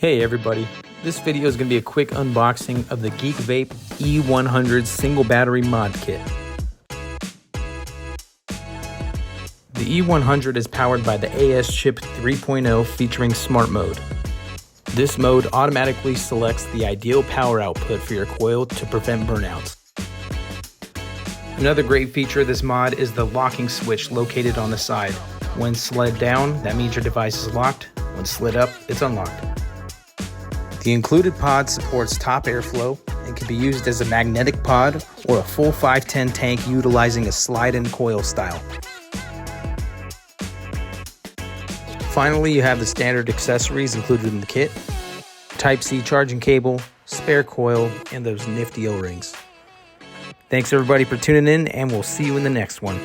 Hey everybody, this video is going to be a quick unboxing of the Geekvape E100 single battery mod kit. The E100 is powered by the AS chip 3.0 featuring smart mode. This mode automatically selects the ideal power output for your coil to prevent burnouts. Another great feature of this mod is the locking switch located on the side. When slid down, that means your device is locked. When slid up, it's unlocked. The included pod supports top airflow and can be used as a magnetic pod or a full 510 tank utilizing a slide-in coil style. Finally, you have the standard accessories included in the kit: Type-C charging cable, spare coil, and those nifty O-rings. Thanks everybody for tuning in, and we'll see you in the next one.